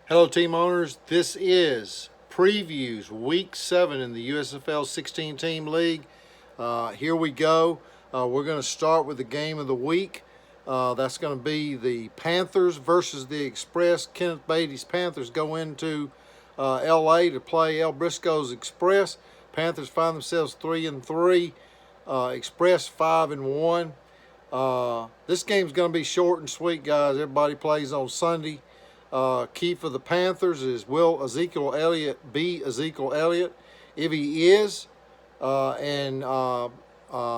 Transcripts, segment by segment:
Hello, team owners. This is previews week 7 in the USFL 16 team league. Here we go. We're going to start with the game of the week. That's going to be the Panthers versus the Express. Kenneth Beatty's Panthers go into LA to play El Briscoe's Express. Panthers find themselves 3-3. Express 5-1. This game's going to be short and sweet, guys. Everybody plays on Sunday. Key for the Panthers is, will Ezekiel Elliott be Ezekiel Elliott? If he is, and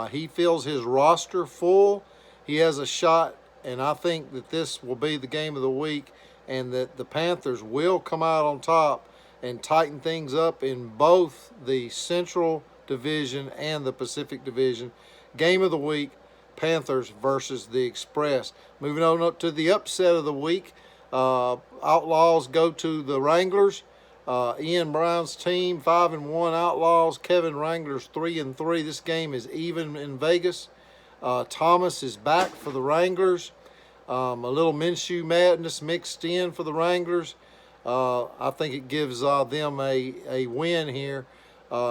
he feels his roster full, he has a shot, and I think that this will be the game of the week, and that the Panthers will come out on top and tighten things up in both the Central Division and the Pacific Division. Game of the week, Panthers versus the Express. Moving on up to the upset of the week. Outlaws go to the Wranglers. Ian Brown's team 5-1. Outlaws. Kevin Wranglers 3-3. This game is even in Vegas. Thomas is back for the Wranglers. A little Minshew madness mixed in for the Wranglers. I think it gives them a win here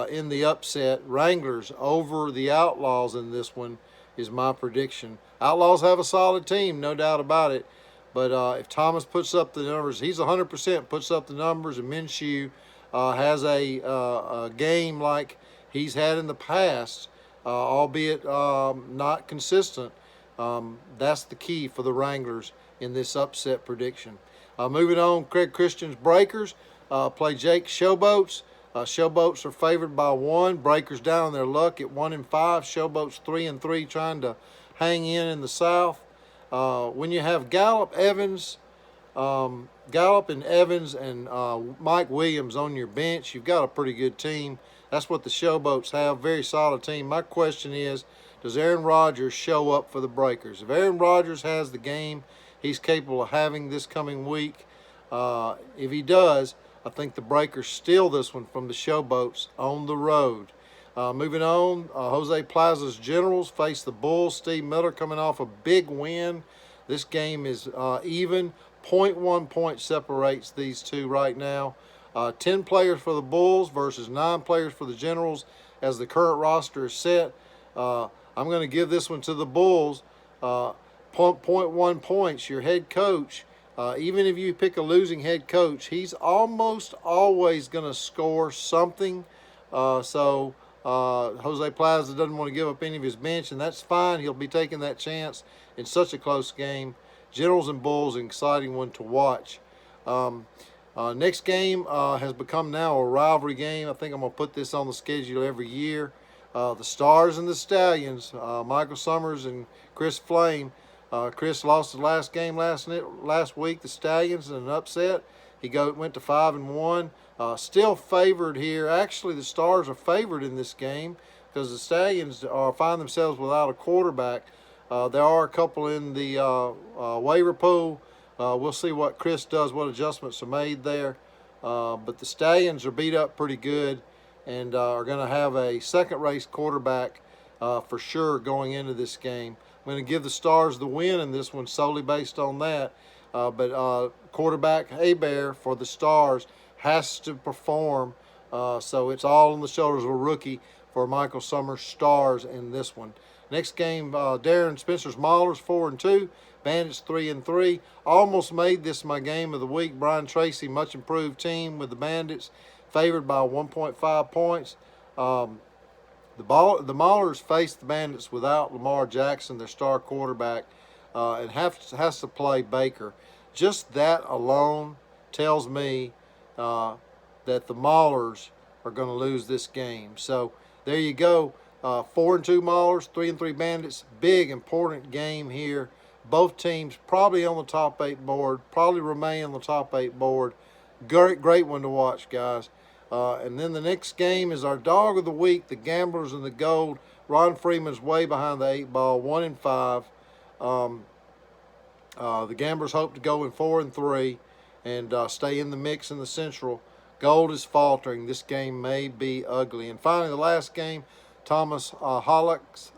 in the upset. Wranglers over the Outlaws in this one is my prediction. Outlaws have a solid team, no doubt about it. But if Thomas puts up the numbers, he's 100% puts up the numbers, and Minshew has a game like he's had in the past, albeit not consistent. That's the key for the Wranglers in this upset prediction. Moving on, Craig Christian's Breakers play Jake Showboats. Showboats are favored by 1. Breakers down on their luck at 1-5. Showboats 3-3, trying to hang in the South. When you have Gallup and Evans and Mike Williams on your bench, you've got a pretty good team. That's what the Showboats have, very solid team. My question is, does Aaron Rodgers show up for the Breakers? If Aaron Rodgers has the game he's capable of having this coming week, if he does, I think the Breakers steal this one from the Showboats on the road. Moving on, Jose Plaza's Generals face the Bulls. Steve Miller coming off a big win. This game is even. 0.1 point separates these two right now. 10 players for the Bulls versus 9 players for the Generals as the current roster is set. I'm going to give this one to the Bulls. 0.1 points. Your head coach, even if you pick a losing head coach, he's almost always going to score something. Jose Plaza doesn't want to give up any of his bench, and that's fine. He'll be taking that chance in such a close game. Generals and Bulls, an exciting one to watch. Next game has become now a rivalry game. I think I'm going to put this on the schedule every year. The Stars and the Stallions, Michael Summers and Chris Flame. Chris lost the last game last week, the Stallions, in an upset. He went to 5-1. Still favored here. Actually, the Stars are favored in this game because the Stallions find themselves without a quarterback. There are a couple in the waiver pool. We'll see what Chris does, what adjustments are made there. But the Stallions are beat up pretty good and are going to have a second-race quarterback for sure going into this game. I'm going to give the Stars the win in this one solely based on that. But quarterback Hebert for the Stars has to perform. So it's all on the shoulders of a rookie for Michael Summers Stars in this one. Next game, Darren Spencer's Maulers 4-2. Bandits 3-3. Almost made this my game of the week. Brian Tracy, much improved team with the Bandits, favored by 1.5 points. The Maulers face the Bandits without Lamar Jackson, their star quarterback, and has to play Baker. Just that alone tells me that the Maulers are going to lose this game. So there you go. 4-2 Maulers, 3-3 Bandits. Big, important game here. Both teams probably on the top 8 board, probably remain on the top 8 board. Great one to watch, guys. And then the next game is our dog of the week, the Gamblers and the Gold. Ron Freeman's way behind the 8 ball, 1-5. The Gamblers hope to go in 4-3 and stay in the mix in the Central. Gold is faltering. This game may be ugly. And finally, the last game, Thomas Hollick's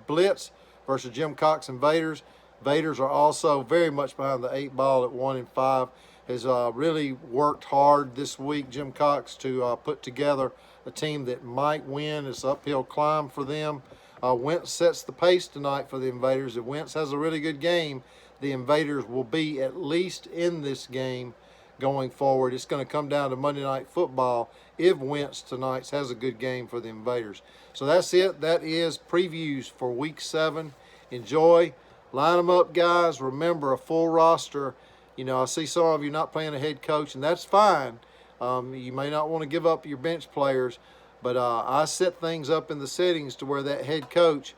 Blitz versus Jim Cox Invaders. Vaders are also very much behind the 8 ball at 1-5. Has really worked hard this week, Jim Cox, to put together a team that might win. It's an uphill climb for them. Wentz sets the pace tonight for the Invaders. If Wentz has a really good game, the Invaders will be at least in this game going forward. It's going to come down to Monday Night Football if Wentz tonight has a good game for the Invaders. So that's it. That is previews for Week 7. Enjoy. Line them up, guys. Remember, a full roster. You know, I see some of you not playing a head coach, and that's fine. You may not want to give up your bench players, but I set things up in the settings to where that head coach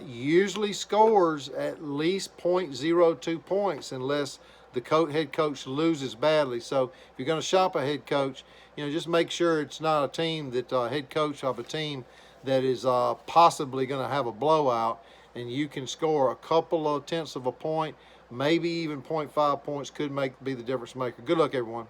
usually scores at least 0.02 points unless the head coach loses badly. So if you're going to shop a head coach, you know, just make sure it's not a team that head coach of a team that is possibly going to have a blowout, and you can score a couple of tenths of a point, maybe even 0.5 points could be the difference maker. Good luck, everyone.